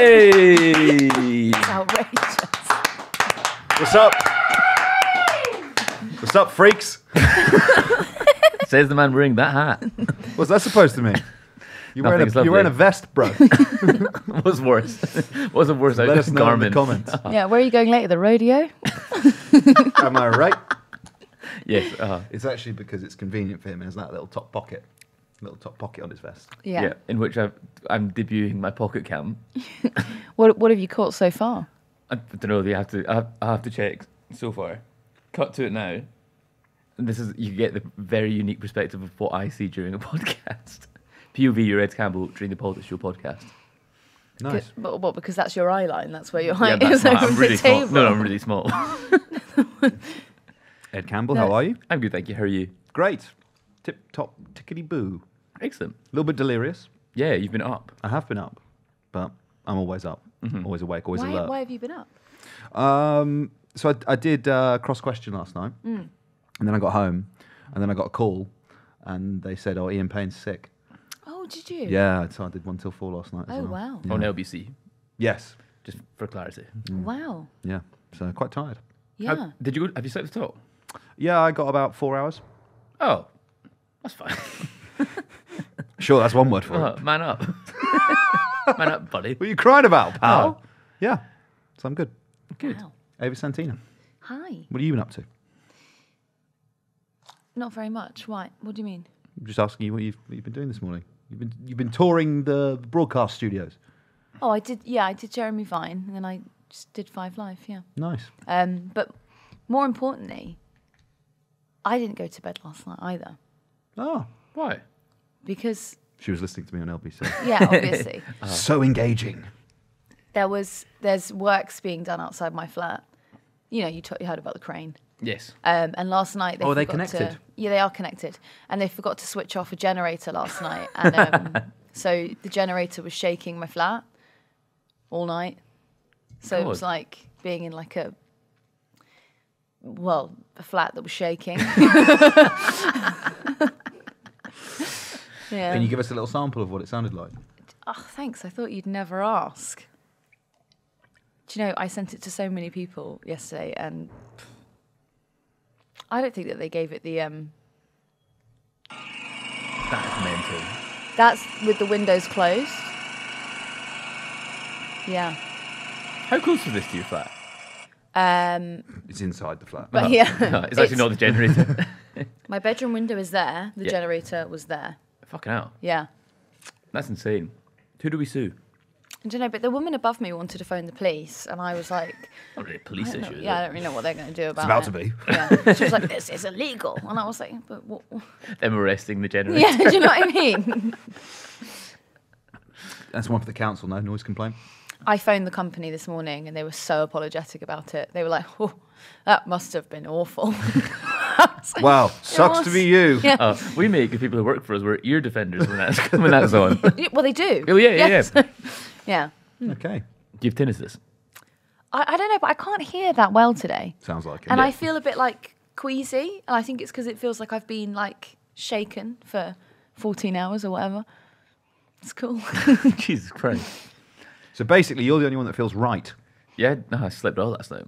Hey! It's outrageous. What's up? What's up, freaks? Says the man wearing that hat. What's that supposed to mean? You're wearing a vest, bro. What's worse? What's the worst? Let us know in the comments. Yeah, where are you going later? The rodeo? Am I right? Yes. It's actually because it's convenient for him. He has that little top pocket on his vest. Yeah. In which I'm debuting my pocket cam. What have you caught so far? I don't know. I have to check so far. Cut to it now. And you get the very unique perspective of what I see during a podcast. POV, Red Campbell during the PoliticsJOE podcast. Nice. But what? Because that's your eye line. That's where your height Yeah, is that's over I'm really the small. table. No, I'm really small. Ed Campbell, how are you? I'm good, thank you. How are you? Great. Tip top, tickety boo. Excellent. A little bit delirious. Yeah, you've been up. I have been up, but I'm always up, always awake, always Why alert. have you been up? So I did cross question last night, and then I got home, and then I got a call, and they said, "Oh, Ian Payne's sick." Oh, did you? Yeah, so I did 1 till 4 last night. As Oh, well. wow. Yeah. On LBC, Yes. just for clarity. Wow. Yeah. So quite tired. Yeah. Have you slept at all? Yeah, I got about 4 hours. Oh, that's fine. Sure, that's one word for it. Man up. Man up, buddy. What are you crying about, pal? Oh. Yeah. So I'm good. Good. Wow. Ava Santina, Hi. what have you been up to? Not very much. Why? What do you mean? I'm just asking you what you've been doing this morning. You've been touring the broadcast studios. Oh, I did. Yeah, I did Jeremy Vine, and then I just did 5 Live. Yeah. Nice. But more importantly, I didn't go to bed last night either Oh, Why? because she was listening to me on LBC. yeah, obviously So engaging. there's works being done outside my flat. You know, you heard about the crane. Yes. And last night they Oh, are they forgot connected? Yeah, they are connected, and they forgot to switch off a generator last night, and so the generator was shaking my flat all night. So it was God. like being in like a flat that was shaking. Yeah. Can you give us a little sample of what it sounded like? Oh, thanks. I thought you'd never ask. Do you know, I sent it to so many people yesterday, and I don't think that they gave it the That is mental. That's with the windows closed. Yeah. How close was this to your flat? It's inside the flat. But yeah. No, it's actually not the generator. My bedroom window is there. The Yeah. generator was there. Fucking hell. Yeah. That's insane. Who do we sue? I don't know, but the woman above me wanted to phone the police, and I was like, Not really a police I don't know. issue. is Yeah, I it? don't really know what they're going to do about about it. to be. Yeah. She was like, this is illegal. And I was like, but what? Them arresting the generator. Yeah, do you know what I mean? That's one for the council, no noise complaint. I phoned the company this morning, and they were so apologetic about it. They were like, oh, that must have been awful. I was like, Wow, sucks to was. be you. Yeah. We make the people who work for us, we're ear defenders when that's on. Well, they do. Oh, yeah. Yes. Yeah. Okay, Do you have tinnitus? I don't know, but I can't hear that well today. sounds like it. And Yeah. I feel a bit like queasy. And I think it's because it feels like I've been like shaken for 14 hours or whatever. It's cool. Jesus Christ. So basically, you're the only one that feels right. Yeah, no, I slept well last night.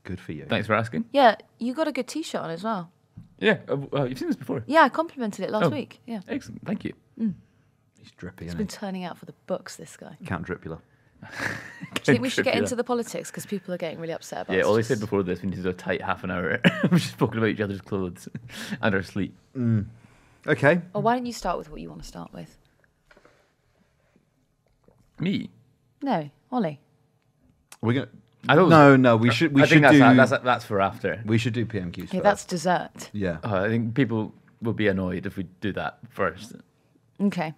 Good for you. Thanks for asking. Yeah, you got a good t-shirt on as well. Yeah, you've seen this before. Yeah, I complimented it last Oh. week. Yeah. Excellent, thank you. He's drippy, He's isn't been he? turning out for the books, this guy. Count Dripula. Do you think we should get Trippier. into the politics? Because people are getting really upset about Yeah, all they just- said before this, we need to do a tight half an hour. We've just spoken about each other's clothes and our sleep. Okay. Or why don't you start with what you want to start with? Me? No, Ollie. We're gonna. I thought it was- No. We should. We I should think do. that's for after. We should do PMQs Yeah, first. that's dessert. Yeah. I think people will be annoyed if we do that first. Okay.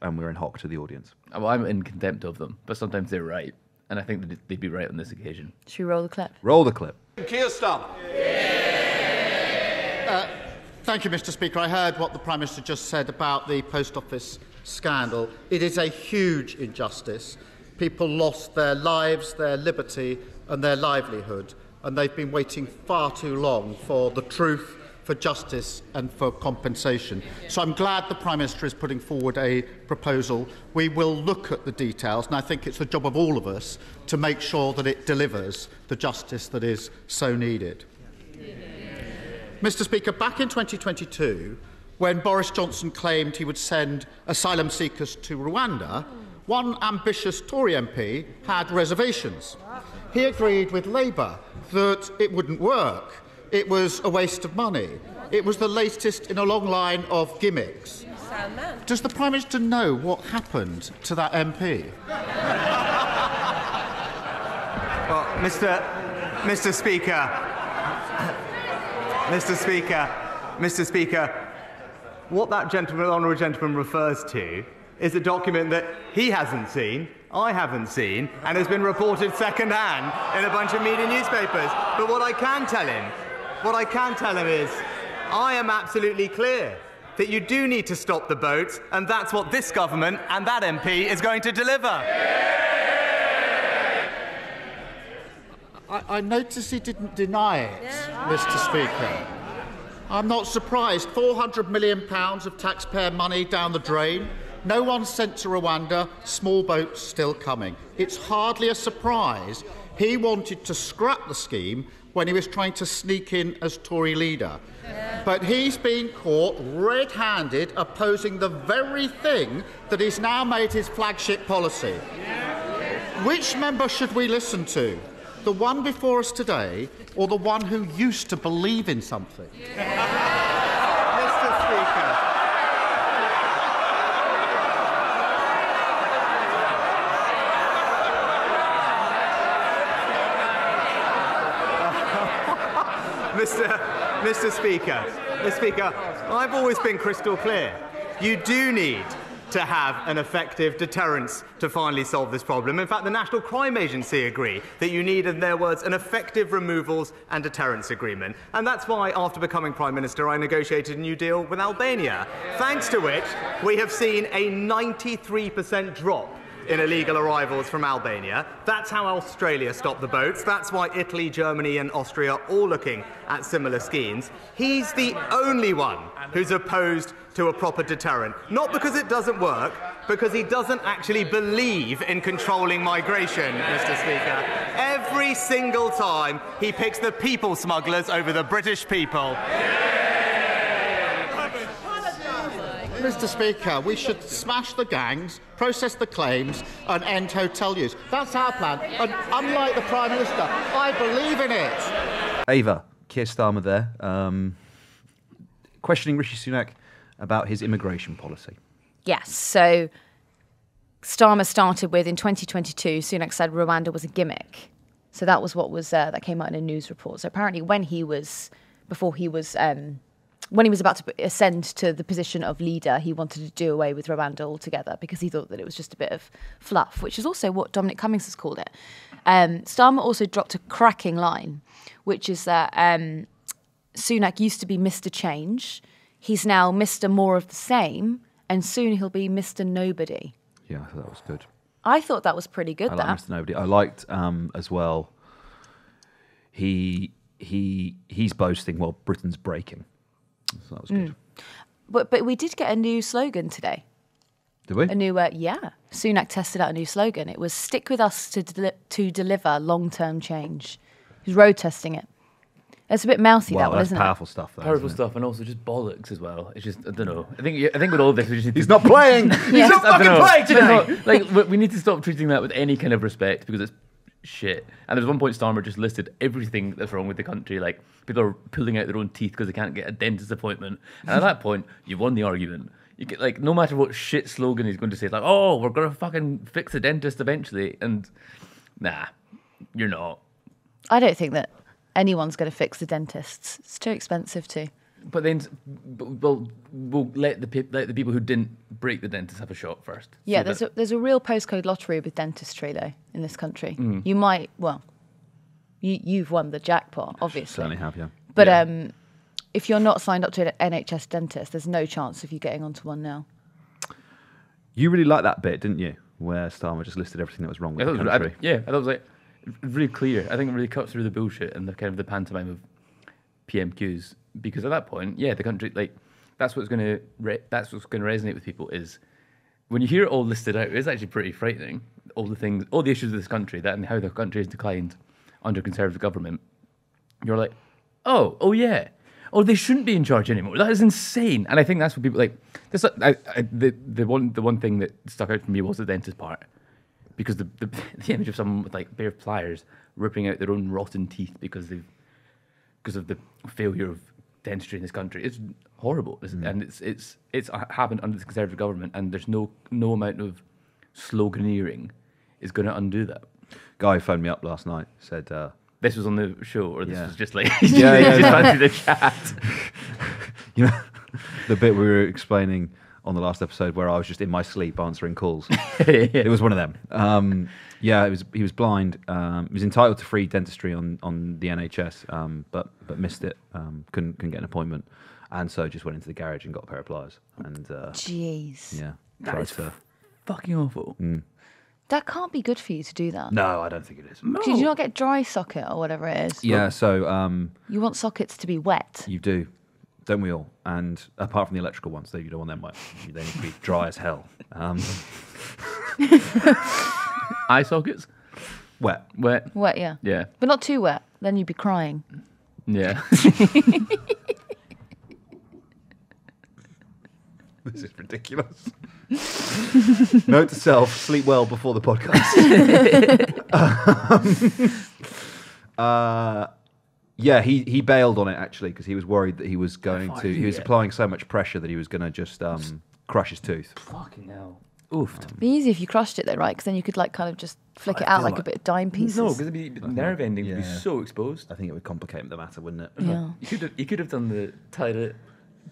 And we're in hock to the audience. Well, I'm in contempt of them, but sometimes they're right. And I think that they'd be right on this occasion. Should we roll the clip? Roll the clip. Keir Starmer. Thank you, Mr. Speaker. I heard what the Prime Minister just said about the Post Office scandal. It is a huge injustice. People lost their lives, their liberty and their livelihood, and they've been waiting far too long for the truth, for justice and for compensation. So I'm glad the Prime Minister is putting forward a proposal. We will look at the details, and I think it's the job of all of us to make sure that it delivers the justice that is so needed. Mr. Speaker, back in 2022, when Boris Johnson claimed he would send asylum seekers to Rwanda, one ambitious Tory MP had reservations. He agreed with Labour that it wouldn't work. It was a waste of money. It was the latest in a long line of gimmicks. Does the Prime Minister know what happened to that MP? Well, Mr. Speaker, what that honourable gentleman refers to is a document that he hasn't seen, I haven't seen, and has been reported second-hand in a bunch of media newspapers. But what I can tell him is, I am absolutely clear that you do need to stop the boats, and that's what this government and that MP is going to deliver. I notice he didn't deny it, Mr. Speaker. I'm not surprised. £400 million of taxpayer money down the drain. No one sent to Rwanda. Small boats still coming. It's hardly a surprise he wanted to scrap the scheme when he was trying to sneak in as Tory leader. But he's been caught red-handed opposing the very thing that he's now made his flagship policy. Which member should we listen to? The one before us today, or the one who used to believe in something? Mr. Speaker. Mr. Speaker, I've always been crystal clear. You do need to have an effective deterrence to finally solve this problem. In fact, the National Crime Agency agree that you need, in their words, an effective removals and deterrence agreement. And that's why, after becoming Prime Minister, I negotiated a new deal with Albania, thanks to which we have seen a 93% drop in illegal arrivals from Albania. That's how Australia stopped the boats. That's why Italy, Germany and Austria are all looking at similar schemes. He's the only one who's opposed to a proper deterrent. Not because it doesn't work, because he doesn't actually believe in controlling migration, Mr. Speaker. Every single time he picks the people smugglers over the British people. Mr. Speaker, we should smash the gangs, process the claims and end hotel use. That's our plan. And unlike the Prime Minister, I believe in it. Ava, Keir Starmer there, questioning Rishi Sunak about his immigration policy. Yes, so Starmer started with, in 2022, Sunak said Rwanda was a gimmick. So that was what was that came out in a news report. So apparently when he was about to ascend to the position of leader, he wanted to do away with Rwanda altogether because he thought that it was just a bit of fluff, which is also what Dominic Cummings has called it. Starmer also dropped a cracking line, which is that Sunak used to be Mr. Change. He's now Mr. More of the Same, and soon he'll be Mr. Nobody. Yeah, I thought that was good. I thought that was pretty good. I like Mr. Nobody. I liked as well. He's boasting while Britain's breaking. So that was good. But we did get a new slogan today. Did we? A new, Sunak tested out a new slogan. It was "Stick with us to deliver long-term change." He's road testing it. It's a bit mouthy, that one, isn't it? Powerful stuff, though. Powerful stuff, and also just bollocks as well. It's just, I don't know. I think with all this, we just need He's not playing. He's not fucking playing today. Like, we need to stop treating that with any kind of respect because it's shit. And there's one point Starmer just listed everything that's wrong with the country. Like, people are pulling out their own teeth because they can't get a dentist appointment. And at that point, you've won the argument. You get, like, no matter what shit slogan he's going to say, it's like, oh, we're going to fucking fix the dentist eventually. And nah, you're not. I don't think that anyone's going to fix the dentists. It's too expensive too. But then we'll let the people who didn't break the dentist have a shot first. Yeah, there's a real postcode lottery with dentistry though in this country. You might, you've won the jackpot, obviously. Certainly have, yeah. But if you're not signed up to an NHS dentist, there's no chance of you getting onto one now. You really liked that bit, didn't you? Where Starmer just listed everything that was wrong with the country. I thought it was like really clear. I think it really cut through the bullshit and the kind of the pantomime of PMQs because at that point, the country, like, that's what's going to resonate with people is when you hear it all listed out, it's actually pretty frightening. All the issues of this country, that and how the country has declined under Conservative government. You're like, oh yeah. Oh, they shouldn't be in charge anymore. That is insane. And I think that's what people like. This, the one thing that stuck out for me was the dentist part, because the image of someone with like a pair of pliers ripping out their own rotten teeth because of the failure of dentistry in this country. It's horrible, and it's happened under the Conservative government, and there's no amount of sloganeering is going to undo that. Guy phoned me up last night, said. This was on the show, or this was just like just fancy the chat. You know, the bit we were explaining on the last episode where I was just in my sleep answering calls. It was one of them. He was blind. He was entitled to free dentistry on the NHS, but missed it. Couldn't get an appointment, and so just went into the garage and got a pair of pliers. And jeez, yeah, that is fucking awful. That can't be good for you to do that. No, I don't think it is. No. Did you not get dry socket or whatever it is? Yeah, so you want sockets to be wet. you do, don't we all? And apart from the electrical ones, you don't want them wet. They need to be dry as hell. Eye sockets? Wet. Wet? Wet, yeah. Yeah. But not too wet. Then you'd be crying. Yeah. This is ridiculous. Note to self: sleep well before the podcast. He bailed on it actually because he was worried that he was going to. He was applying so much pressure that he was going to just crush his tooth. Fucking hell. Oof. It'd be easy if you crushed it though, right? Because then you could like kind of just flick it out like a bit of dime pieces. No, because it'd be nerve ending would be Yeah. so exposed. I think it would complicate the matter, wouldn't it? Yeah. You could have done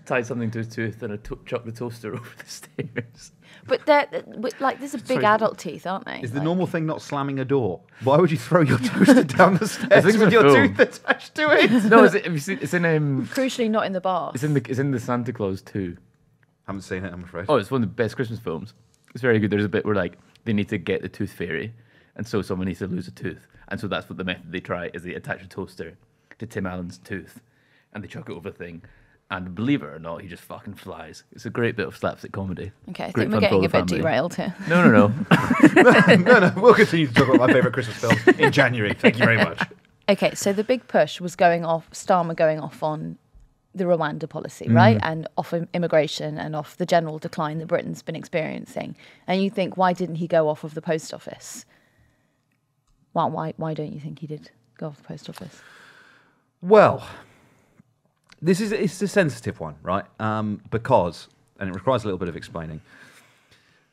tied something to his tooth and chucked the toaster over the stairs. But these are big adult teeth, aren't they? Is the Like- normal thing not slamming a door? Why would you throw your toaster down the stairs think with it's your a film. tooth attached to it? No, have you seen, it's in Crucially, not in the bath. it's in the Santa Claus 2. Haven't seen it, I'm afraid. Oh, it's one of the best Christmas films. It's very good. There's a bit where like they need to get the tooth fairy, and so someone needs to lose a tooth, and so that's what the method they try is they attach a toaster to Tim Allen's tooth, and they chuck it over the thing, and believe it or not, he just fucking flies. It's a great bit of slapstick comedy. Okay, I Great think we're fun for all getting a the bit family. derailed here. No. No, we'll continue to talk about my favourite Christmas films in January. Thank you very much. Okay, so the big push was Starmer going off on the Rwanda policy, right? And off immigration and off the general decline that Britain's been experiencing. And you think, why didn't he go off of the post office? Well, why don't you think he did go off the post office? Well, it's a sensitive one, right? Because, and it requires a little bit of explaining,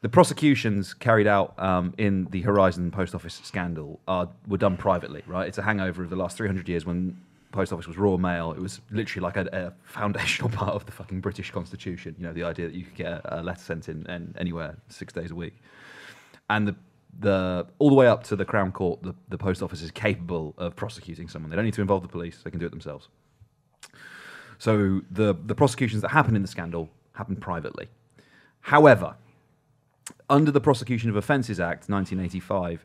the prosecutions carried out in the Horizon Post Office scandal were done privately, right? It's a hangover of the last 300 years when Post Office was Royal Mail. It was literally like a foundational part of the fucking British Constitution. You know, the idea that you could get a letter sent in anywhere 6 days a week. And the all the way up to the Crown Court, the Post Office is capable of prosecuting someone. They don't need to involve the police. They can do it themselves. So the prosecutions that happened in the scandal happened privately. However, under the Prosecution of Offences Act 1985,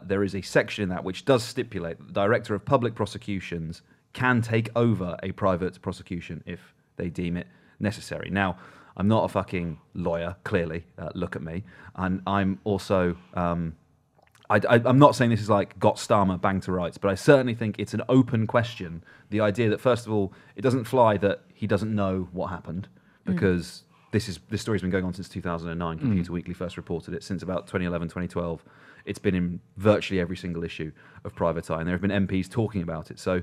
there is a section in that which does stipulate that the Director of Public Prosecutions can take over a private prosecution if they deem it necessary. Now, I'm not a fucking lawyer, clearly. Look at me. And I'm also... I'm not saying this is like got Starmer bang to rights, but I certainly think it's an open question. The idea that, first of all, it doesn't fly that he doesn't know what happened, because this story's been going on since 2009. Computer Weekly first reported it. Since about 2011, 2012, it's been in virtually every single issue of Private Eye, and there have been MPs talking about it. So,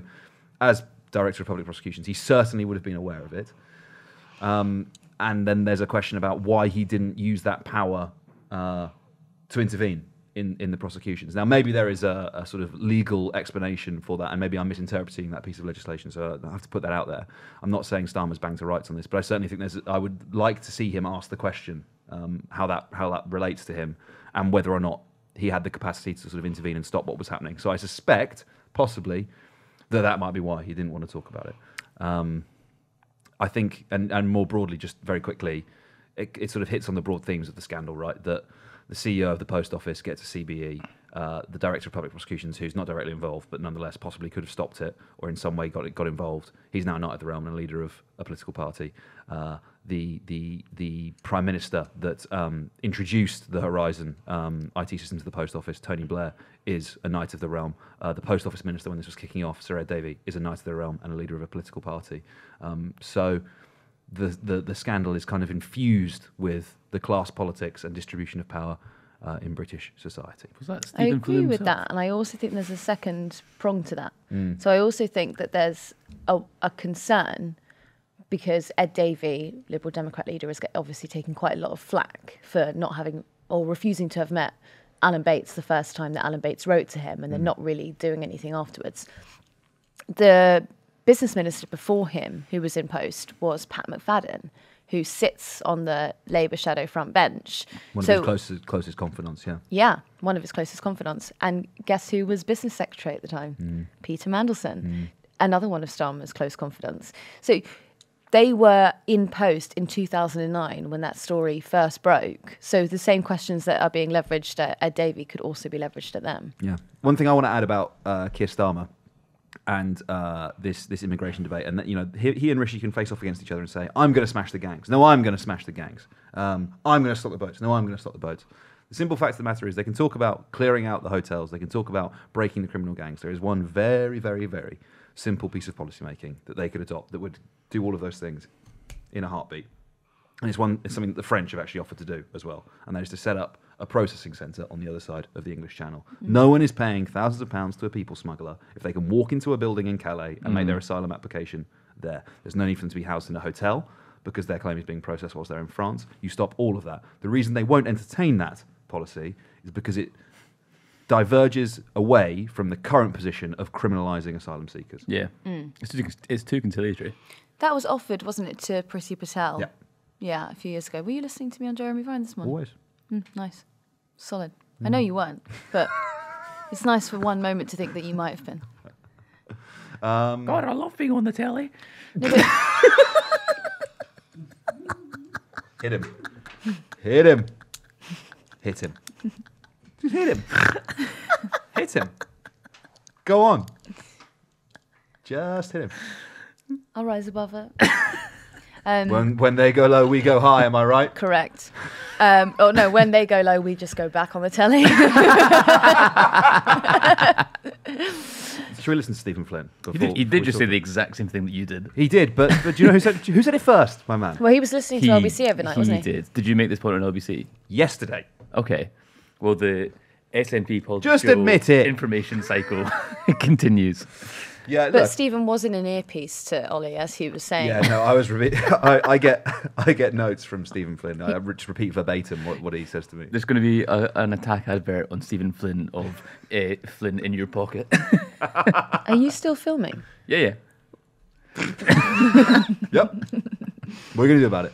as Director of Public Prosecutions, he certainly would have been aware of it. And then there's a question about why he didn't use that power to intervene in the prosecutions. Now, maybe there is a sort of legal explanation for that, and maybe I'm misinterpreting that piece of legislation, so I have to put that out there. I'm not saying Starmer's banged to rights on this, but I certainly think I would like to see him ask the question, how that relates to him, and whether or not he had the capacity to sort of intervene and stop what was happening. So I suspect, possibly, that might be why he didn't want to talk about it. I think, and more broadly, just very quickly, it sort of hits on the broad themes of the scandal, right? That the CEO of the post office gets a CBE, the director of public prosecutions, who's not directly involved, but nonetheless possibly could have stopped it or in some way got involved. He's now Knight of the Realm and a leader of a political party. The prime minister that introduced the Horizon IT system to the post office, Tony Blair, is a Knight of the Realm. The post office minister, when this was kicking off, Sir Ed Davey, is a Knight of the Realm and a leader of a political party. So the scandal is kind of infused with the class politics and distribution of power in British society. Was that I Stephen agree Flynn with himself? that, and I also think there's a second prong to that. So I also think that there's a concern because Ed Davey, Liberal Democrat leader, is obviously taking quite a lot of flack for not having or refusing to have met Alan Bates the first time that Alan Bates wrote to him, and then not really doing anything afterwards. The business minister before him, who was in post, was Pat McFadden, who sits on the Labour shadow front bench. One of his closest confidants, yeah. Yeah, one of his closest confidants. And guess who was business secretary at the time? Peter Mandelson, another one of Starmer's close confidants. So they were in post in 2009 when that story first broke. So the same questions that are being leveraged at Ed Davey could also be leveraged at them. Yeah. One thing I want to add about Keir Starmer and this immigration debate, and that, you know, he and Rishi can face off against each other and say, "I'm going to smash the gangs. No, I'm going to smash the gangs. I'm going to stop the boats. No, I'm going to stop the boats." The simple fact of the matter is they can talk about clearing out the hotels. They can talk about breaking the criminal gangs. There is one very, very, very simple piece of policy making that they could adopt that would do all of those things in a heartbeat. And it's something that the French have actually offered to do as well. And that is to set up a processing centre on the other side of the English Channel. No one is paying thousands of pounds to a people smuggler if they can walk into a building in Calais and make their asylum application there. There's no need for them to be housed in a hotel because their claim is being processed whilst they're in France. You stop all of that. The reason they won't entertain that policy is because it diverges away from the current position of criminalising asylum seekers. Yeah. It's too conciliatory. That was offered, wasn't it, to Priti Patel? Yeah. Yeah, a few years ago. Were you listening to me on Jeremy Vine this morning? Always. Nice. Solid. I know you weren't, but it's nice for one moment to think that you might have been. God, I love being on the telly. No, but Hit him. Hit him. Hit him. Just hit him. Hit him. Go on. Just hit him. I'll rise above it. When they go low, we go high, am I right? Correct. No, when they go low, we just go back on the telly. Should we listen to Stephen Flynn? He did just say the exact same thing that you did. He did, but do you know who said it first, my man? Well, he was listening to LBC overnight, wasn't he? He did. Did you make this point on LBC? Yesterday. Okay. Well, the SNP PoliticsJOE Just admit it. information cycle continues. Yeah, But look. Stephen was in an earpiece to Ollie, as he was saying. Yeah, no, I was I get notes from Stephen Flynn. I just repeat verbatim what he says to me. There's going to be an attack advert on Stephen Flynn of Flynn in your pocket. Are you still filming? Yeah. Yep. What are we going to do about it?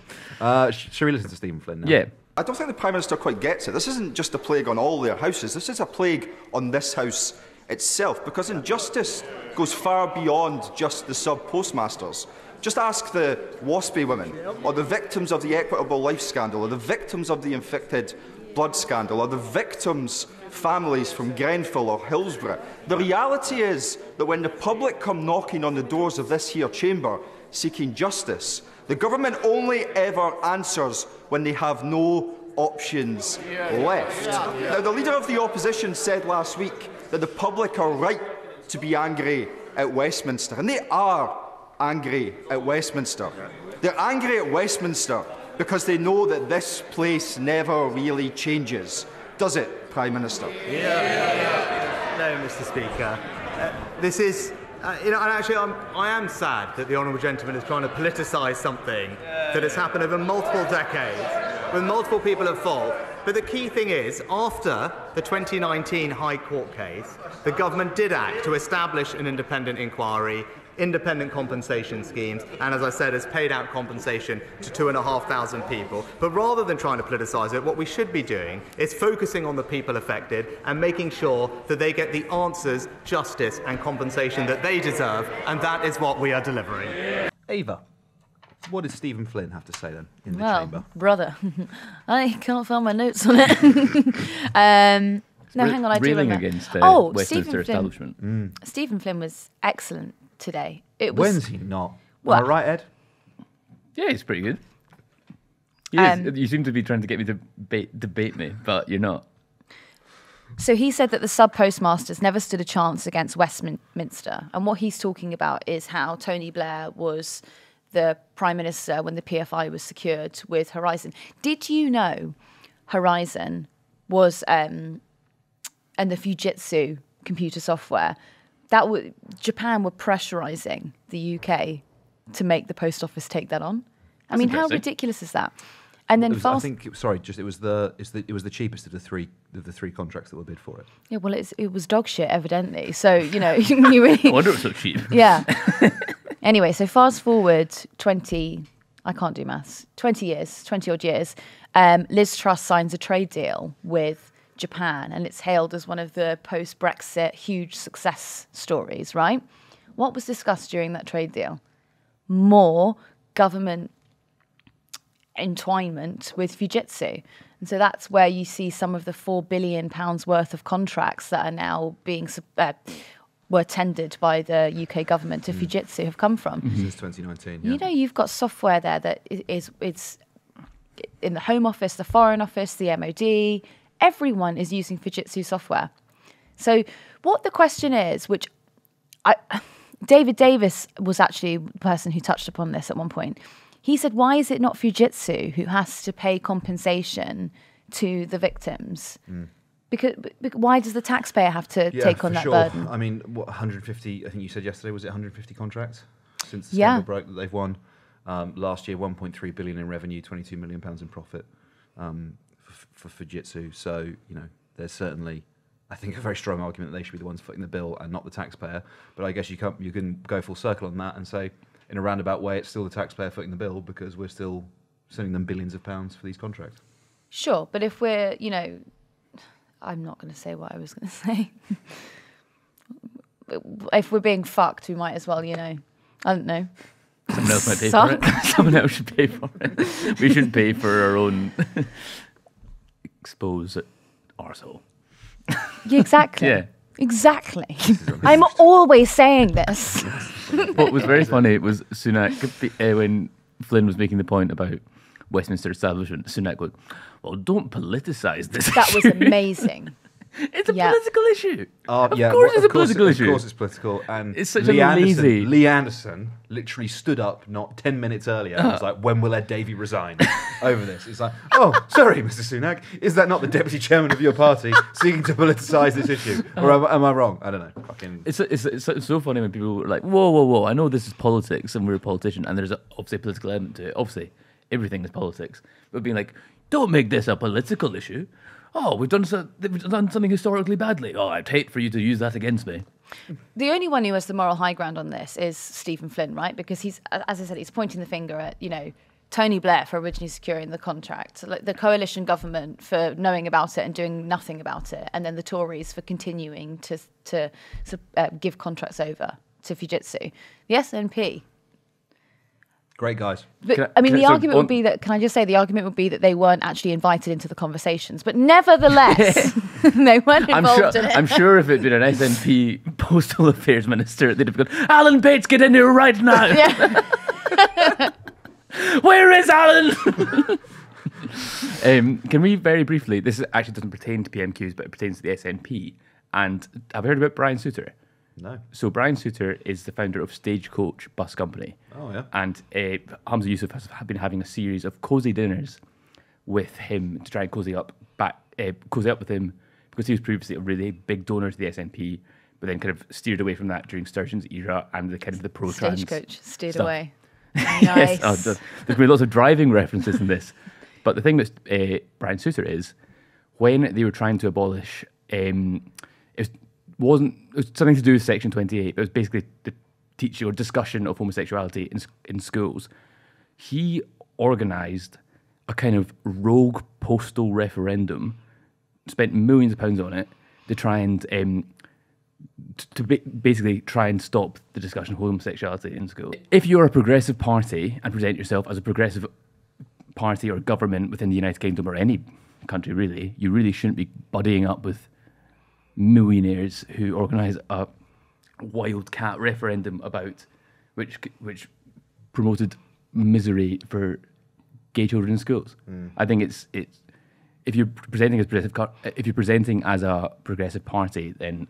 Shall we listen to Stephen Flynn now? Yeah. I don't think the Prime Minister quite gets it. This isn't just a plague on all their houses. This is a plague on this House itself, because injustice goes far beyond just the sub-postmasters. Just ask the Waspy women, or the victims of the Equitable Life scandal, or the victims of the infected blood scandal, or the victims' families from Grenfell or Hillsborough. The reality is that when the public come knocking on the doors of this here chamber seeking justice, the government only ever answers when they have no options left. Now, the Leader of the Opposition said last week that the public are right to be angry at Westminster, and they are angry at Westminster. They're angry at Westminster because they know that this place never really changes. Does it, Prime Minister? No, Mr. Speaker. This is, and actually I am sad that the Honourable Gentleman is trying to politicise something that has happened over multiple decades, with multiple people at fault. But the key thing is, after the 2019 High Court case, the government did act to establish an independent inquiry, independent compensation schemes, and as I said, has paid out compensation to 2,500 people. But rather than trying to politicise it, what we should be doing is focusing on the people affected and making sure that they get the answers, justice and compensation that they deserve, and that is what we are delivering. Ava, what did Stephen Flynn have to say then in the Well, chamber? brother, I can't find my notes on it. No, hang on, I do railing remember. against Stephen Westminster Flynn. establishment. Stephen Flynn was excellent today. It was. When's he not? What? Am I right, Ed? Yeah, he's pretty good. You seem to be trying to get me to debate me, but you're not. So he said that the sub-postmasters never stood a chance against Westminster. And what he's talking about is how Tony Blair was the Prime Minister when the PFI was secured with Horizon. Did you know Horizon was, and the Fujitsu computer software, Japan were pressurising the UK to make the post office take that on? I mean, how ridiculous is that? And then it was the cheapest of the three contracts that were bid for it. Yeah, well, it was dog shit, evidently. So, you really... I wonder it was so cheap. Yeah. Anyway, so fast forward 20 years, 20 odd years, Liz Truss signs a trade deal with Japan, and it's hailed as one of the post-Brexit huge success stories, right? What was discussed during that trade deal? More government entwinement with Fujitsu. And so that's where you see some of the £4 billion worth of contracts that are now being were tendered by the UK government to Fujitsu have come from. Since 2019, yeah. You've got software there that it's in the Home Office, the Foreign Office, the MOD. Everyone is using Fujitsu software. So what the question is, which David Davis was actually the person who touched upon this at one point. He said, why is it not Fujitsu who has to pay compensation to the victims? Because why does the taxpayer have to take on that burden? I mean, 150, I think you said yesterday, was it 150 contracts since the scandal broke that they've won? Last year, 1.3 billion in revenue, 22 million pounds in profit for Fujitsu. So, there's certainly, I think, a very strong argument that they should be the ones footing the bill and not the taxpayer. But I guess you can go full circle on that and say, in a roundabout way, it's still the taxpayer footing the bill because we're still sending them billions of pounds for these contracts. Sure, but if we're, I'm not going to say what I was going to say. If we're being fucked, we might as well, I don't know. Someone else might pay for it. Someone else should pay for it. We shouldn't pay for our own exposed arsehole. Yeah, exactly. Yeah. Exactly. I'm always saying this. What was very funny was Sunak, when Flynn was making the point about Westminster establishment, Sunak goes, well, don't politicise this That was issue." amazing. It's a political issue. Of Yeah, course it's a political issue. Of course it's political. And It's such a lazy... Lee Anderson literally stood up not 10 minutes earlier and was like, when will Ed Davey resign over this? It's like, oh, sorry, Mr. Sunak, is that not the deputy chairman of your party seeking to politicise this issue? Or am I wrong? I don't know. Fucking... It's so funny when people are like, whoa, I know this is politics and we're a politician and there's obviously a political element to it. Obviously, everything is politics. But being like, don't make this a political issue. Oh, we've done something historically badly. Oh, I'd hate for you to use that against me. The only one who has the moral high ground on this is Stephen Flynn, right? Because he's, as I said, he's pointing the finger at, Tony Blair for originally securing the contract, like the coalition government for knowing about it and doing nothing about it, and then the Tories for continuing to give contracts over to Fujitsu. The SNP. Great guys. But, the argument would be that, can I just say, the argument would be that they weren't actually invited into the conversations. But nevertheless, they weren't involved in it. I'm sure if it had been an SNP postal affairs minister, they'd have gone, Alan Bates, get in here right now. Yeah. Where is Alan? Can we very briefly, this actually doesn't pertain to PMQs, but it pertains to the SNP. And have you heard about Brian Souter? No. So Brian Souter is the founder of Stagecoach Bus Company. Oh, yeah. And Hamza Yusuf has been having a series of cosy dinners with him to try and cozy up with him because he was previously a really big donor to the SNP, but then kind of steered away from that during Sturgeon's era and the kind of the pro-trans Stagecoach steered stuff. away. Yes, Nice. there's been lots of driving references in this. But the thing that Brian Souter is, when they were trying to abolish, it was something to do with Section 28. It was basically the teaching or discussion of homosexuality in schools. He organised a kind of rogue postal referendum, spent millions of pounds on it to try and basically try and stop the discussion of homosexuality in school. If you're a progressive party and present yourself as a progressive party or government within the United Kingdom or any country really, you really shouldn't be buddying up with millionaires who organise a wildcat referendum about which promoted misery for gay children in schools. I think it's if you're presenting as a progressive party, then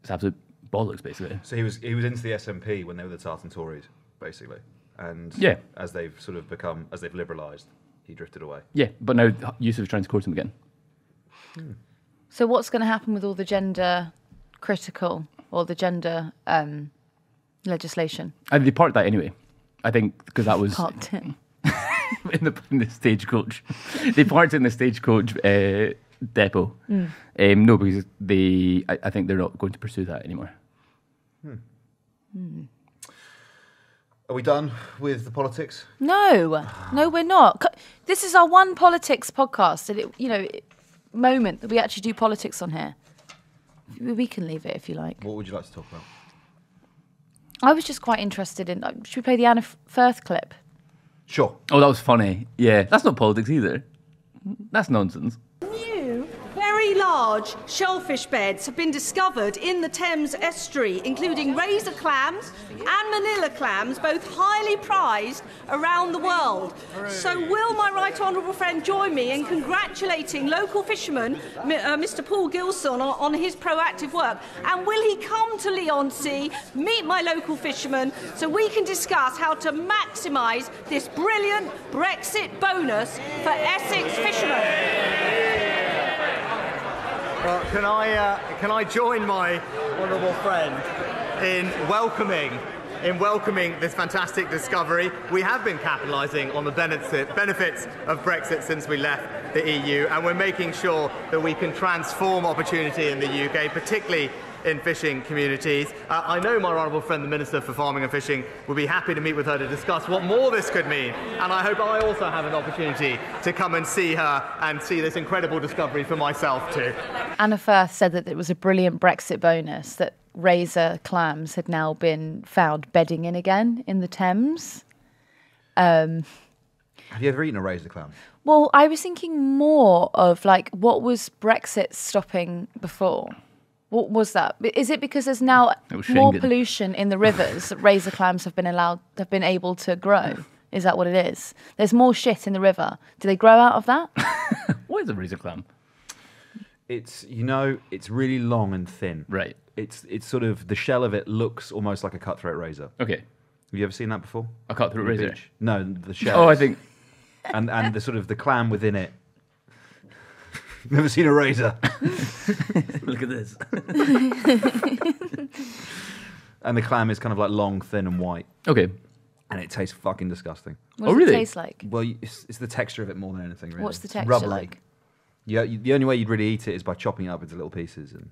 it's absolute bollocks, basically. So he was into the SNP when they were the Tartan Tories, basically, and as they've liberalised, he drifted away. Yeah, but now Yusuf's trying to court him again. So what's going to happen with all the gender critical or the gender legislation? And they parked that anyway. I think because that was Parked it. in the stagecoach. They parked in the stagecoach depot. No, because I think they're not going to pursue that anymore. Are we done with the politics? No, we're not. This is our one politics podcast, and moment that we actually do politics on here. We can leave it if you like. What would you like to talk about? I was just quite interested in. Should we play the Anna Firth clip? Sure. Oh, that was funny. Yeah, that's not politics either. That's nonsense. New, very large shellfish beds have been discovered in the Thames estuary, including razor clams and manila clams, both highly prized around the world. So will my right honourable friend join me in congratulating local fisherman Mr Paul Gilson on his proactive work? And will he come to Leigh-on-Sea, meet my local fishermen, so we can discuss how to maximise this brilliant Brexit bonus for Essex fishermen? Well, can I join my honourable friend in welcoming this fantastic discovery? We have been capitalising on the benefits of Brexit since we left the EU, and we're making sure that we can transform opportunity in the UK, particularly in fishing communities. I know my honourable friend, the Minister for Farming and Fishing, will be happy to meet with her to discuss what more this could mean. And I hope I also have an opportunity to come and see her and see this incredible discovery for myself too. Anna Firth said that it was a brilliant Brexit bonus that razor clams had now been found bedding in again in the Thames. Have you ever eaten a razor clam? Well, I was thinking more of what was Brexit stopping before? What was that? Is it because there's now more pollution in the rivers that razor clams have been able to grow? Is that what it is? There's more shit in the river. Do they grow out of that? What is a razor clam? It's it's really long and thin. Right. It's sort of the shell of it looks almost like a cutthroat razor. Okay. Have you ever seen that before? A cutthroat razor? Beach? No, the shell. Oh, I think. And the sort of the clam within it. Never seen a razor. Look at this. And the clam is kind of like long, thin, and white. Okay. And it tastes fucking disgusting. What does really? it taste like? Well, it's the texture of it more than anything, really. What's the It's texture rubbery. like? Yeah, the only way you'd really eat it is by chopping it up into little pieces. And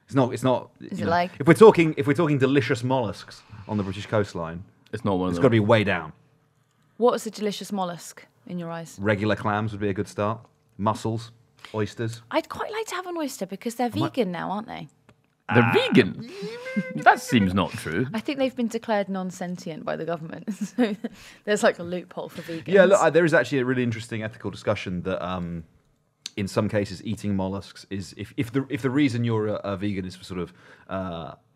it's not. Is it like? If we're talking delicious mollusks on the British coastline, It's not one of it's them. got to be way down. What is a delicious mollusk in your eyes? Regular clams would be a good start. Mussels, oysters. I'd quite like to have an oyster because they're vegan now, aren't they? They're vegan? That seems not true. I think they've been declared non-sentient by the government. So there's a loophole for vegans. Yeah, look, there is actually a really interesting ethical discussion that in some cases eating mollusks is if the reason you're a vegan is for sort of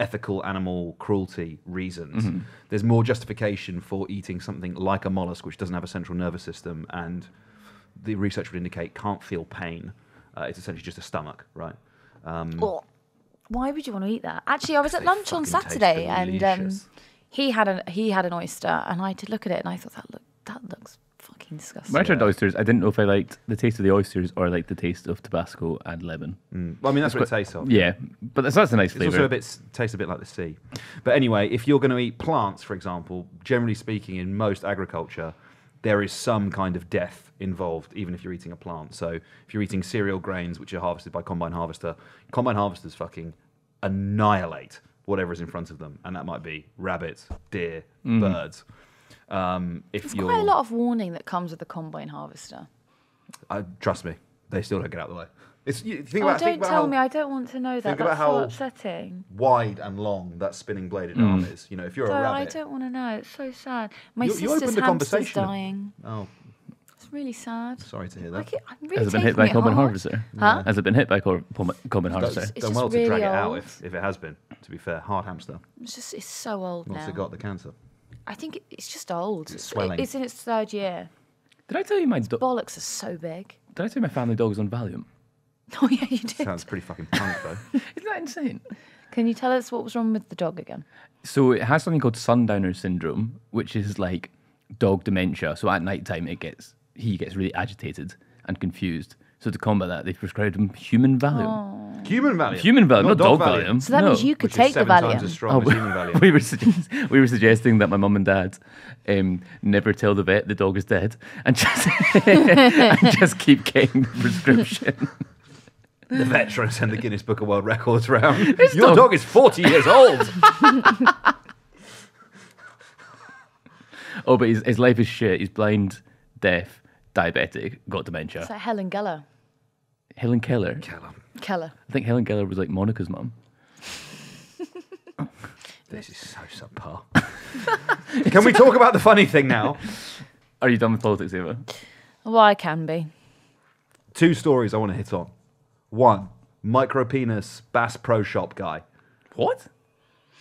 ethical animal cruelty reasons, there's more justification for eating something like a mollusk which doesn't have a central nervous system and the research would indicate can't feel pain. It's essentially just a stomach, right? Why would you want to eat that? Actually, I was at They lunch on fucking taste Saturday and delicious. he had an oyster and I did look at it and I thought that looks fucking disgusting. When I tried oysters, I didn't know if I liked the taste of the oysters or like the taste of Tabasco and lemon. Well, I mean, that's what it tastes of. Yeah, but that's a nice It's flavour. also tastes a bit like the sea. But anyway, if you're going to eat plants, for example, generally speaking, in most agriculture, there is some kind of death involved, even if you're eating a plant. So if you're eating cereal grains, which are harvested by combine harvesters fucking annihilate whatever is in front of them, and that might be rabbits, deer, birds. There's quite a lot of warning that comes with the combine harvester. Trust me, they still don't get out of the way. Think Don't about tell me. I don't want to know that. think about That's how- so upsetting. wide and long that spinning bladed arm is. You know, if you're a I rabbit. don't want to know. It's so sad. My You sister's opened the hamster's conversation. dying. Oh, It's really sad. Sorry to hear that. Like I'm really Has it been hit by a taking common hard. harvester? Huh? Has it been hit by a common harvester? It's Done just well to really drag it out old. if it has been, to be fair. Hard hamster. It's so old What's now. it got, the cancer? I think it's just old. It's swelling. It's in its 3rd year. Did I tell you my dog? Bollocks are so big. Did I tell you my family dog is on Valium? Oh yeah, you did. Sounds pretty fucking punk, though. Isn't that insane? Can you tell us what was wrong with the dog again? So it has something called sundowner syndrome, which is like dog dementia. So at night time, he gets really agitated and confused. So to combat that, they've prescribed him human Valium. Human Valium? Human Valium, not dog Valium. So that means you could Which take is the 7 times Valium. as strong as human Valium. we were suggesting that my mum and dad never tell the vet the dog is dead and just, and just keep getting the prescription. The vet trying to send the Guinness Book of World Records around. This Your dog is 40 years old. Oh, but his life is shit. He's blind, deaf, diabetic, got dementia. It's like Helen Keller. Helen Keller. Keller. I think Helen Keller was like Monica's mum. This is so subpar. Can we talk about the funny thing now? Are you done with politics, Eva? Well, I can be. 2 stories I want to hit on. 1, micro penis Bass Pro Shop guy. What?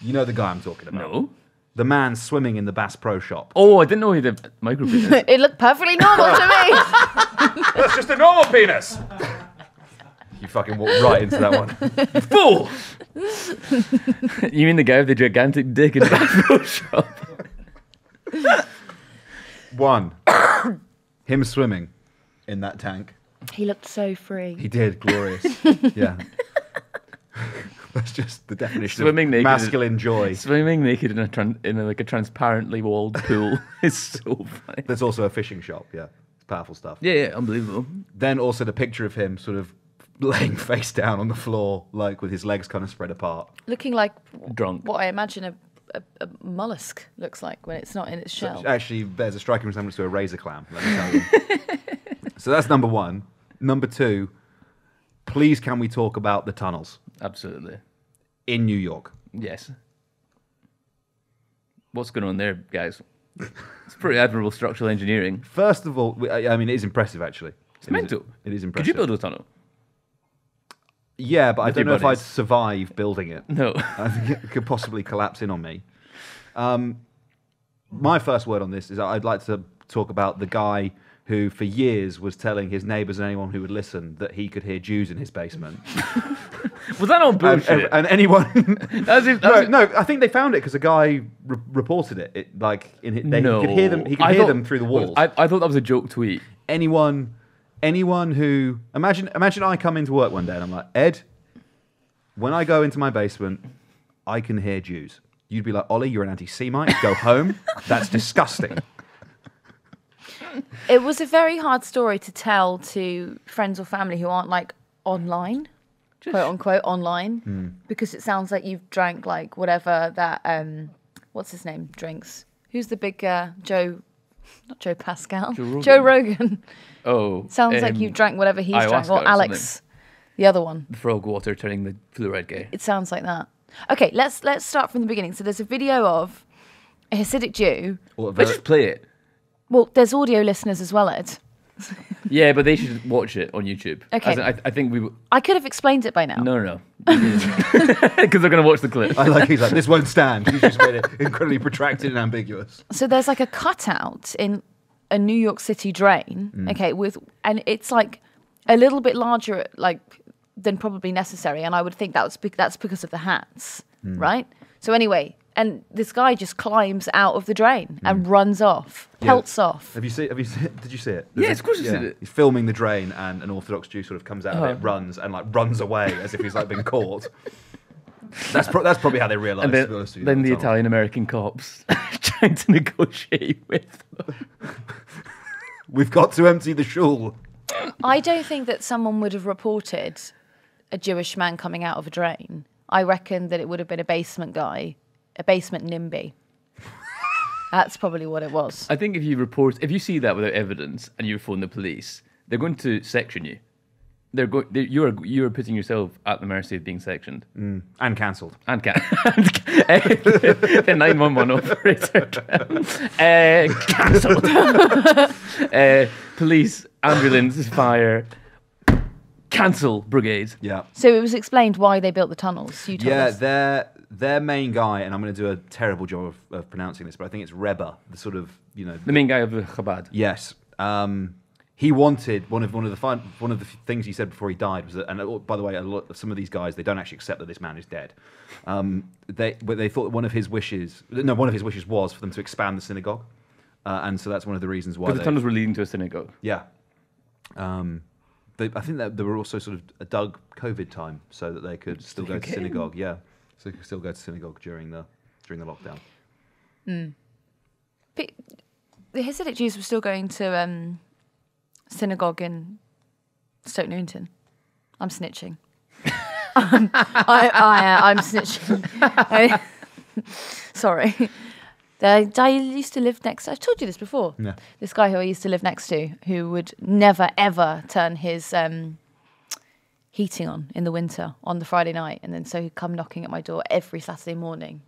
You know the guy I'm talking about. No. The man swimming in the Bass Pro Shop. Oh, I didn't know he did micro penis. It looked perfectly normal to me. That's just a normal penis. You fucking walked right into that one. Fool! You mean the guy with the gigantic dick in the Bass Pro Shop? 1, him swimming in that tank. He looked so free. He did, glorious. Yeah. That's just the definition Swimming of naked masculine joy. Swimming naked in a transparently walled pool is so funny. There's also a fishing shop, yeah. It's powerful stuff. Yeah, unbelievable. Then also the picture of him sort of laying face down on the floor, like with his legs kind of spread apart. Looking like Drunk. what I imagine a mollusk looks like when it's not in its shell. So actually, there's a striking resemblance to a razor clam, let me tell you. So that's number 1. Number 2, please can we talk about the tunnels Absolutely. in New York? Yes. What's going on there, guys? It's pretty admirable structural engineering. First of all, I mean, it is impressive, actually. It's mental. It is Could impressive. you build a tunnel? Yeah, but I With don't your know if I'd buddies? survive building it. No. I think it could possibly collapse in on me. My first word on this is I'd like to talk about the guy who for years was telling his neighbours and anyone who would listen that he could hear Jews in his basement. Was that all bullshit? And anyone... No, I think they found it because a guy reported it. He could hear them. He could hear them through the walls. I thought that was a joke tweet. Anyone who... Imagine I come into work one day and I'm like, Ed, when I go into my basement, I can hear Jews. You'd be like, Ollie, you're an anti-Semite. Go home. That's disgusting. It was a very hard story to tell to friends or family who aren't like online, quote unquote online, because it sounds like you've drank like whatever that what's his name drinks. Who's the big not Joe Pascal, Joe Rogan. Oh. Sounds like you've drank whatever he's drank, ayahuasca or or Alex, the other one. The frog water turning the fluoride gay. It sounds like that. Okay, let's start from the beginning. So there's a video of a Hasidic Jew. Let's just play it. Well, there's audio listeners as well, Ed. Yeah, but they should watch it on YouTube. Okay. As in, I think we... I could have explained it by now. No. Because they're going to watch the clip. He's like, this won't stand. He's just made it incredibly protracted and ambiguous. So there's like a cutout in a New York City drain, okay, and it's like a little bit larger, like than probably necessary, and I would think that's because of the hats, right? So anyway, and this guy just climbs out of the drain and runs off, pelts off. Did you see it? Yes, of course I've seen it. He's filming the drain, and an Orthodox Jew sort of comes out of it, runs away as if he's like been caught. That's probably how they realised. And to be honest with you, then the tunnel. Italian-American cops trying to negotiate with them. We've got to empty the shul. I don't think that someone would have reported a Jewish man coming out of a drain. I reckon that it would have been a basement guy, a basement NIMBY. That's probably what it was. I think if you see that without evidence and you phone the police, they're going to section you. you're putting yourself at the mercy of being sectioned And cancelled. and the 911 operator cancelled. Police, ambulance, fire, cancel brigade. Yeah. So it was explained why they built the tunnels. You told Yeah, us. their main guy, and I'm going to do a terrible job of pronouncing this, but I think it's Rebbe, the sort of, The main guy of the Chabad. Yes. He wanted one of the things he said before he died was that, and by the way, some of these guys, they don't actually accept that this man is dead. They thought one of his wishes was for them to expand the synagogue, and so that's one of the reasons why. Because the tunnels were leading to a synagogue. Yeah. I think that there were also sort of a dug COVID time so that they could still go to synagogue. Yeah, so they could still go to synagogue during the lockdown. But the Hasidic Jews were still going to synagogue in Stoke Newington. I'm snitching. I'm snitching. Sorry. I used to live next. I've told you this before. Yeah. This guy who I used to live next to, who would never ever turn his heating on in the winter on the Friday night, and then so he'd come knocking at my door every Saturday morning,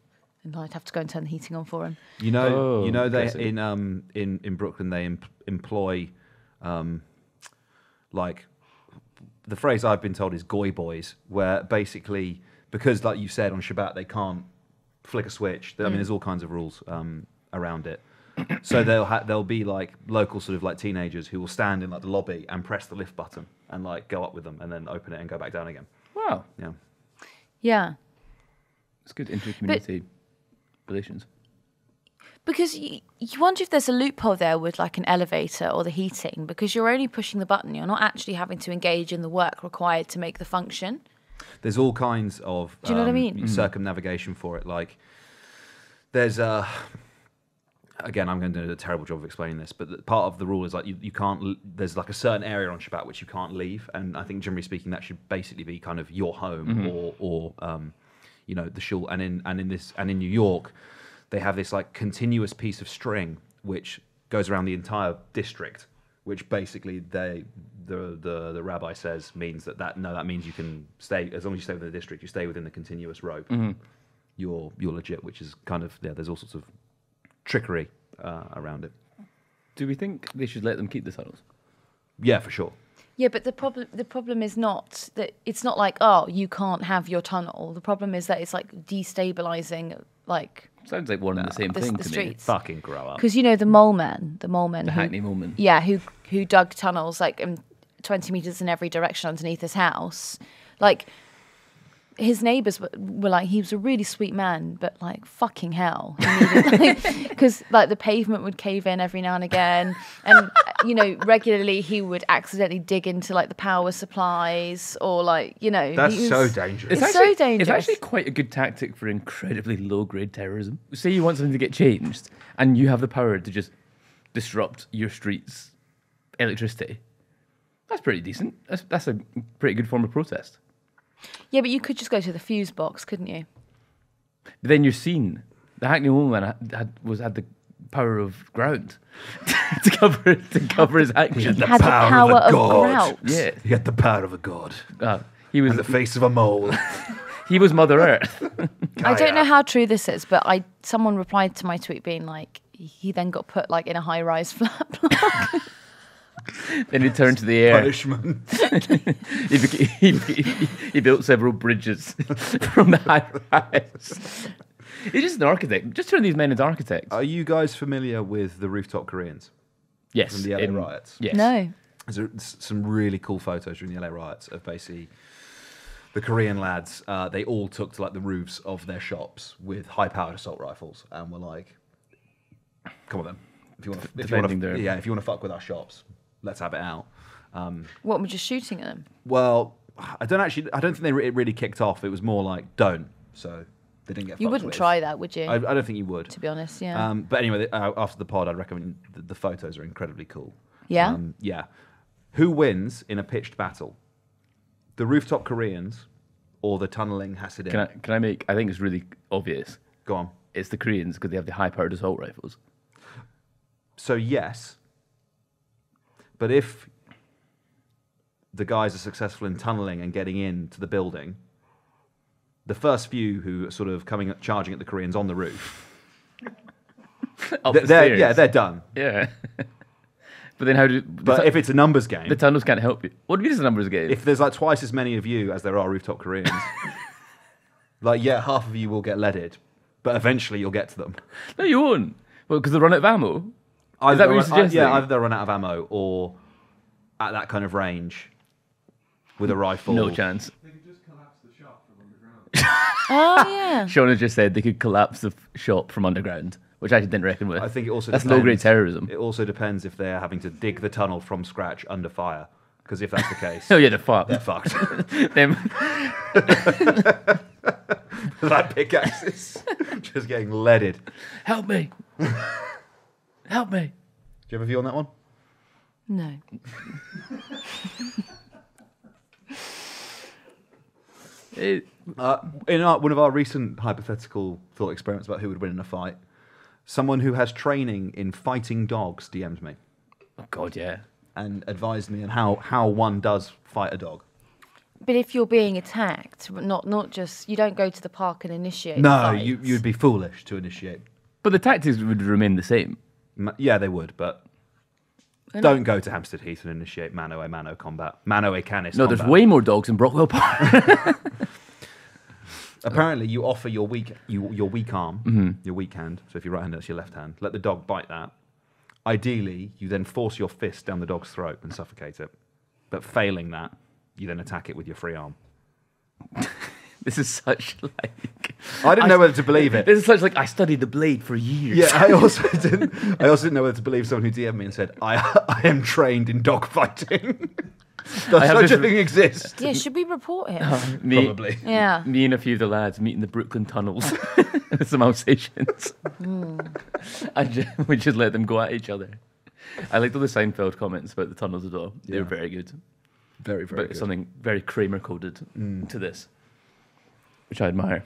and I'd have to go and turn the heating on for him. They in Brooklyn they employ like the phrase I've been told is goy boys, where basically because like you said on Shabbat they can't flick a switch. I mean, there's all kinds of rules around it. So there'll be like local sort of like teenagers who will stand in like the lobby and press the lift button and like go up with them and then open it and go back down again. Wow. Yeah. Yeah. It's good inter-community relations. Because you wonder if there's a loophole there with like an elevator or the heating, because you're only pushing the button. You're not actually having to engage in the work required to make the function. There's all kinds of Do you know what I mean? circumnavigation for it. Like there's again, I'm going to do a terrible job of explaining this, but part of the rule is like you can't. There's like a certain area on Shabbat which you can't leave, and I think generally speaking that should basically be kind of your home or the shul. And in New York, they have this like continuous piece of string which goes around the entire district, which basically the rabbi says means that means you can stay as long as you stay within the district, you stay within the continuous rope. You're legit, which is kind of there's all sorts of trickery around it. Do we think they should let them keep the tunnels? Yeah, for sure. Yeah, but the problem is not that it's not like you can't have your tunnel. The problem is that it's like destabilizing like. Sounds like one and the same thing the to streets. Fucking grow up. Because the mole man, The Hackney mole man. Yeah, who dug tunnels like 20 meters in every direction underneath his house. Like his neighbors were like, he was a really sweet man, but like fucking hell, because like the pavement would cave in every now and again, and regularly he would accidentally dig into like the power supplies or like That's so dangerous. It's so dangerous. It's actually quite a good tactic for incredibly low-grade terrorism. Say you want something to get changed, and you have the power to just disrupt your street's electricity. That's pretty decent. That's a pretty good form of protest. Yeah, but you could just go to the fuse box, couldn't you? But then you're seen. The Hackney woman had the power of ground to cover his actions. Had the power of grout. Yeah, He had the power of a god he was and the face of a mole. he was Mother Earth. I don't know how true this is, but someone replied to my tweet being like, he then got put like in a high-rise flat block. Then he turned to the air. Punishment. He built several bridges from the high rise. He's just an architect. Just turn these men into architects. Are you guys familiar with the rooftop Koreans? Yes. From the LA riots? Yes. No. There's some really cool photos during the LA riots of basically the Korean lads. They all took to like the roofs of their shops with high-powered assault rifles and were like, "Come on then, if you want to fuck with our shops, let's have it out." What, were just shooting at them? Well, I don't think it really kicked off. It was more like don't. So they didn't get. You fucked wouldn't with. try that, would you? I don't think you would. To be honest, yeah. But anyway, after the pod, I'd recommend the photos are incredibly cool. Yeah? Yeah. Who wins in a pitched battle? The rooftop Koreans or the tunneling Hasidim? Can I make? I think it's really obvious. Go on. It's the Koreans because they have the high-powered assault rifles. So yes, but if the guys are successful in tunneling and getting into the building, the first few who are sort of charging at the Koreans on the roof, they're done. Yeah. But then how do... But if it's a numbers game... The tunnels can't help you. What do you mean it's a numbers game? If there's like twice as many of you as there are rooftop Koreans, like, yeah, half of you will get leaded, but eventually you'll get to them. No, you won't. Well, because they'll run out of ammo. Is that what you're suggesting? Yeah, either they'll run out of ammo or at that kind of range with a rifle. No chance. They could just collapse the shop from underground. Oh, yeah. Shona just said they could collapse the shop from underground, which I didn't reckon with. I think it also That's depends. low-grade terrorism. It also depends if they're having to dig the tunnel from scratch under fire. Because if that's the case, Oh, yeah, they're fucked. they're fucked. Them- Like pickaxes, just getting leaded. Help me. Help me. Do you have a view on that one? No. In one of our recent hypothetical thought experiments about who would win in a fight, someone who has training in fighting dogs DM'd me Oh, God, yeah. and advised me on how one does fight a dog. But if you're being attacked, not just... You don't go to the park and initiate No, fights. you'd be foolish to initiate. But the tactics would remain the same. Yeah, they would, but don't go to Hampstead Heath and initiate mano a mano combat. Mano a canis No, combat. there's way more dogs in Brockwell Park. Apparently, you offer your weak arm, your weak hand. So if you're right-handed, that's your left hand. Let the dog bite that. Ideally, you then force your fist down the dog's throat and suffocate it. But failing that, you then attack it with your free arm. This is such like... I didn't know whether to believe it. This is such like, I studied the blade for years. Yeah, I also didn't know whether to believe someone who DM'd me and said, I am trained in dog fighting. Does such a thing exist? Yeah, should we report him? Probably. Yeah. Me and a few of the lads meet in the Brooklyn tunnels with some Alsatians. And we just let them go at each other. I liked all the Seinfeld comments about the tunnels as well. They were very good. Very, very But good. something very Kramer coded to this, which I admire.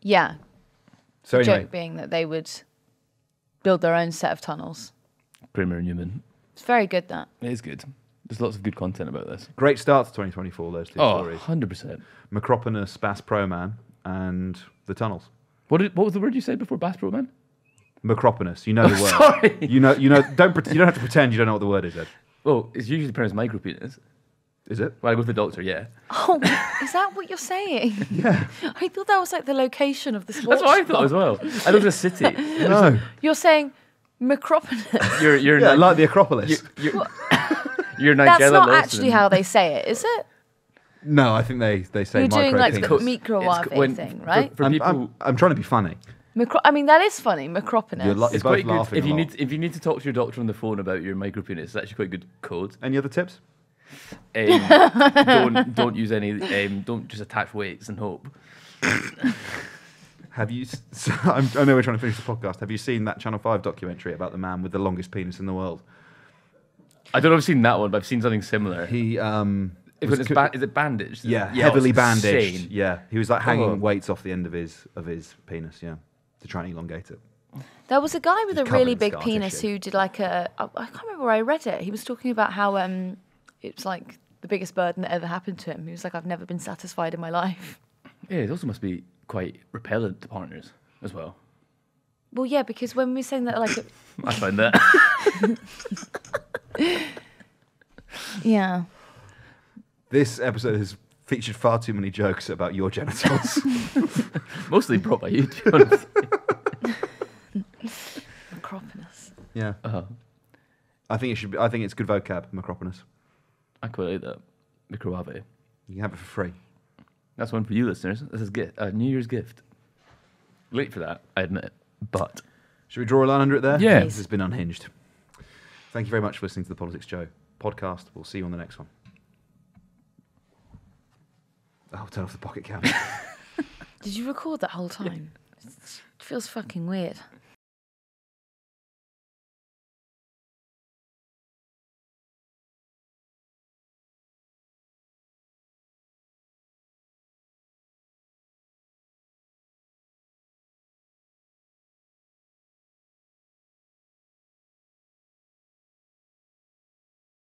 Yeah. So The anyway, joke being that they would build their own set of tunnels. Kramer and Newman. It's very good, that. It is good. There's lots of good content about this. great start to 2024, those two Oh, stories. 100%. Macroponus, Bass Pro Man, and the tunnels. What was the word you said before Bass Pro Man? Macroponus, you know the word. Sorry. You know. You don't have to pretend you don't know what the word is, Ed. Well, it's usually pronounced micropenis. Is it? Well, I go to the doctor, yeah. Oh, is that what you're saying? Yeah. I thought that was like the location of the sports That's what I thought as well. I live in a city. No. You're saying Macroponus. You're Yeah, Ni- like the Acropolis. you're Nigella That's not Lawson. actually how they say it, is it? No, I think they say You're doing like the micropenis. microwave thing, right? For people, I'm trying to be funny. I mean, that is funny, Macroponus. You're it's both quite good. laughing If a you lot. need to talk to your doctor on the phone about your micropenis, it's actually quite good code. Any other tips? Don't use any. Don't just attach weights and hope. Have you? I know we're trying to finish the podcast. Have you seen that Channel 5 documentary about the man with the longest penis in the world? I don't know if I've seen that one, but I've seen something similar. He Is it bandaged? yeah, it's heavily bandaged. insane. Yeah, he was like hanging Oh. weights off the end of his penis. Yeah, to try and elongate it. There was a guy with Just a really covered in big scar penis tissue. who did like I can't remember where I read it. He was talking about how it's like the biggest burden that ever happened to him. He was like, I've never been satisfied in my life. Yeah, it also must be quite repellent to partners as well. Well, yeah, because when we were saying that, like, I find that. yeah, This episode has featured far too many jokes about your genitals. Mostly brought by you, to be honest. Macroponus. Yeah, Uh-huh. I think it should be. I think it's good vocab, Macroponus. I quite like that. Microwave. You can have it for free. That's one for you, listeners. This is a New Year's gift. Late for that, I admit. But Should we draw a line under it there? Yeah. This has been unhinged. Thank you very much for listening to the Politics Joe podcast. We'll see you on the next one. Oh, turn off the pocket camera. Did you record that whole time? It feels fucking weird.